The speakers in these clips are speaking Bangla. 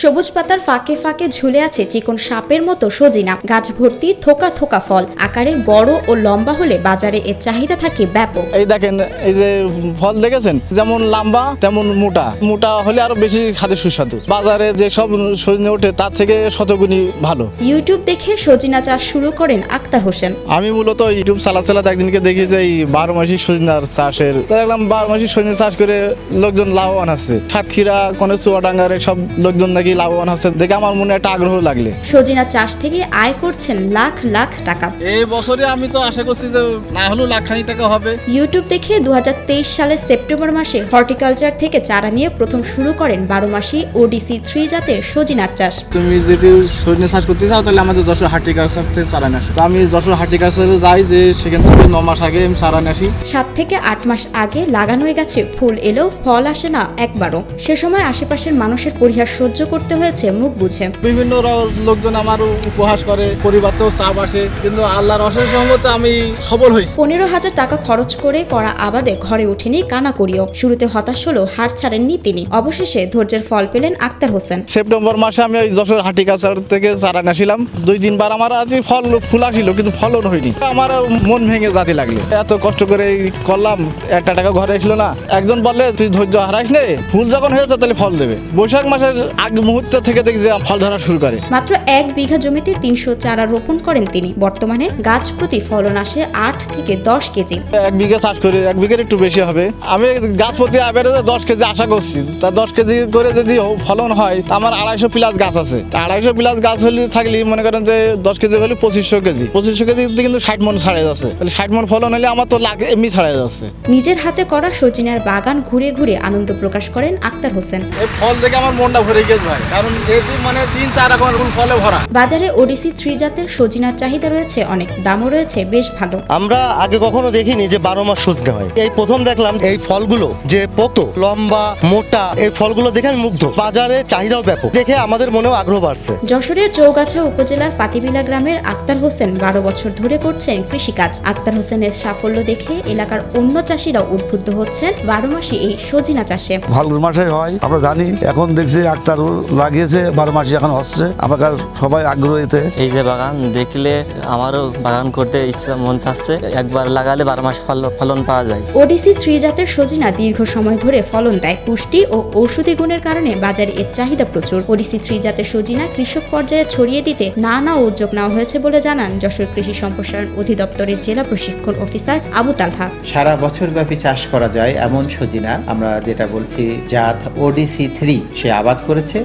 সবুজ পাতার ফাঁকে ফাঁকে ঝুলে আছে চিকন সাপের মতো সজিনা। গাছ ভর্তি থোকা থোকা ফল, আকারে বড় ও লম্বা হলে বাজারে এর চাহিদা থাকে ব্যাপক। এই দেখেন, এই যে ফল দেখেছেন, যেমন লম্বা তেমন মোটা, মোটা হলে আরো বেশি খেতে সুস্বাদু। বাজারে যে সব সজনে ওঠে তার থেকে শতগুণী ভালো। ইউটিউব দেখে সজিনা চাষ শুরু করেন আক্তার হোসেন। আমি মূলত ইউটিউব চালাতে একদিনকে দেখি যে এই 12 মাসি সজনার চাষের, দেখলাম 12 মাসি সজনে চাষ করে লোকজন লাভবান হচ্ছে। সাতক্ষীরা কোন চুয়াডাঙ্গার সব লোকজন নাকি লাভবান হচ্ছে, দেখে আমার মনে একটা আগ্রহ লাগলে। সজিনা চাষ থেকে আয় করছেন লাখ লাখ টাকা। এই বছরে আমি তো আশা করছি যে না হলেও লাখখানিক টাকা হবে। ইউটিউব দেখে 2023 সালের সেপ্টেম্বর মাসে হর্টিকালচার থেকে চারা নিয়ে প্রথম শুরু করেন 12 মাসি ওডিসি 3 জাতের সজিনার চাষ। তুমি যদি সজনে চাষ করতে চাও তাহলে আমাদের যশোর হর্টিকালচার থেকে চারা নিয়ে আসো। তো আমি যশোর হর্টিকালচারে যাই, যে সেখান থেকে 9 মাস আগে আমি চারা নিয়ে আসি। 7 থেকে 8 মাস আগে লাগানোই গাছে ফুল এলেও ফল আসে না একবারও। সে সময় আশেপাশের মানুষের পরিহাস সহ্য করতে হয়েছে মুখ বুঝে। বিভিন্ন লোকজন আমার উপহাস করে, পরিবারতেও চাপ আসে, কিন্তু আল্লাহর অশেষ রহমতে আমি সফল হয়েছি। 15,000 টাকা খরচ করে করা আবাদে ঘরে ওঠেনি কানাকড়িও। শুরুতে হতাশ হলেও হার ছাড়েননি তিনি। অবশেষে ধৈর্যের ফল পেলেন আক্তার হোসেন। সেপ্টেম্বর মাসে আমি ওই যশোর হর্টিকালচার থেকে চারা নিয়েছিলাম। 2-3 বার আমার আজ ফুল আসিল, কিন্তু ফলন হয়নি। আমার মন ভেঙে যাতে লাগলো। এত কষ্ট করে করলাম, একটা টাকা ঘরে এসলো না। একজন বললে তুই ধৈর্য হারাইস নে, ফুল যখন হয়েছে তাহলে ফল দেবে। বৈশাখ মাসের আগ মুহূর্ত থেকে দেখি যে ফল ধরা শুরু করে। মাত্র 1 বিঘা জমিতে 300 চারা রোপণ করেন তিনি। বর্তমানে গাছ প্রতি ফলন আসে 8 থেকে 10 কেজি। 1 বিঘা চাষ করে, 1 বিঘার একটু বেশি হবে। আমি গাছ প্রতি অ্যাভারেজে 10 কেজি আশা করছি। তা 10 কেজি করে যদি ফলন হয়, আমার 250 প্লাস গাছ আছে। 250 প্লাস গাছ হলে থাকলে মনে করেন যে 10 কেজি হলে 2500 কেজি। 2500 কেজি কিন্তু 60 মন ছাড়া যাচ্ছে। তাহলে 60 মন ফলন হলে আমার তো লাখ এমনি ছাড়া যাচ্ছে। নিজের হাতে করা সজিনার বাগান ঘুরে ঘুরে আনন্দ প্রকাশ করেন আক্তার হোসেন। এই ফল দেখে আমার মনটা ভরে গেছে ভাই, কারণ এই মানে 3-4 রকমের ফলে ভরা। বাজারে ওডিসি 3 জাতের সজিনার চাহিদা রয়েছে অনেক, দামও রয়েছে বেশ ভালো। আমরা আগে কখনো দেখিনি যে 12 মাস সজনে হয়। এই প্রথম দেখলাম এই ফলগুলো যে পোক্ত, লম্বা, মোটা, এই ফলগুলো দেখে আমি মুগ্ধ। বাজারে চাহিদাও ব্যাপক, দেখে আমাদের মনেও আগ্রহ বাড়ছে। যশোরের চৌগাছা উপজেলার পাতিবিলা গ্রামের আক্তার হোসেন 12 বছর ধরে করছেন কৃষিকাজ। আক্তার হোসেনের সাফল্য দেখে এলাকার অন্য চাষিরাও উদ্বুদ্ধ হচ্ছেন 12 মাসে এই সজিনা চাষে। ফাল্গুন মাসে হয়, আমরা জানি। এখন দেখছি আক্তার লাগিয়েছে, 12 মাসে এখন হচ্ছে। আমাদের সবাই আগ্রহীতে। এই যে বাগান দেখলে আমারও বাগান করতে ইচ্ছা মন চাচ্ছে। একবার লাগালে 12 মাস ফলন পাওয়া যায়। ওডিসি 3 জাতের সজিনা দীর্ঘ সময় ধরে ফলন দেয়। পুষ্টি ও ঔষধি গুণের কারণে বাজারে এর চাহিদা প্রচুর। ওডিসি 3 জাতের সজিনা কৃষক পর্যায়ে ছড়িয়ে দিতে নানা উদ্যোগ নেওয়া হয়েছে বলে জানান যশোর কৃষি সম্প্রসারণ অধিদপ্তরের জেলা প্রশিক্ষণ অফিসার আবু তালহা। সারা বছর ব্যাপী চাষ করা যায় এমন সজিনা আমরা যেটা বলছি জাত ওডিসি 3 সে আবাদ করেছে।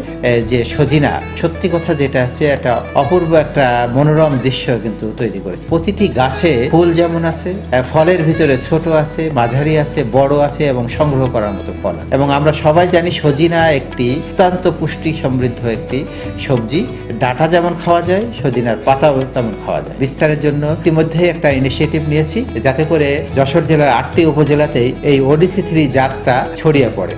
যে সজিনা সত্যি কথা যেটা হচ্ছে একটা অপূর্ব একটা মনোরম দৃশ্য কিন্তু তৈরি করেছে। প্রতিটি গাছে ফুল যেমন আছে, ফলের ভিতরে ছোট আছে, মাঝারি আছে, বড় আছে এবং সংগ্রহ করার মতো ফল আছে। এবং আমরা সবাই জানি সজিনা একটি অত্যন্ত পুষ্টি সমৃদ্ধ একটি সবজি। ডাঁটা যেমন খাওয়া যায়, সজিনার পাতাও তেমন খাওয়া যায়। বিস্তারের জন্য ইতিমধ্যে একটা ইনিশিয়েটিভ নিয়েছি যাতে করে যশোর জেলার 8টি উপজেলাতেই এই ওডিসি 3 জাতটা ছড়িয়ে পড়ে।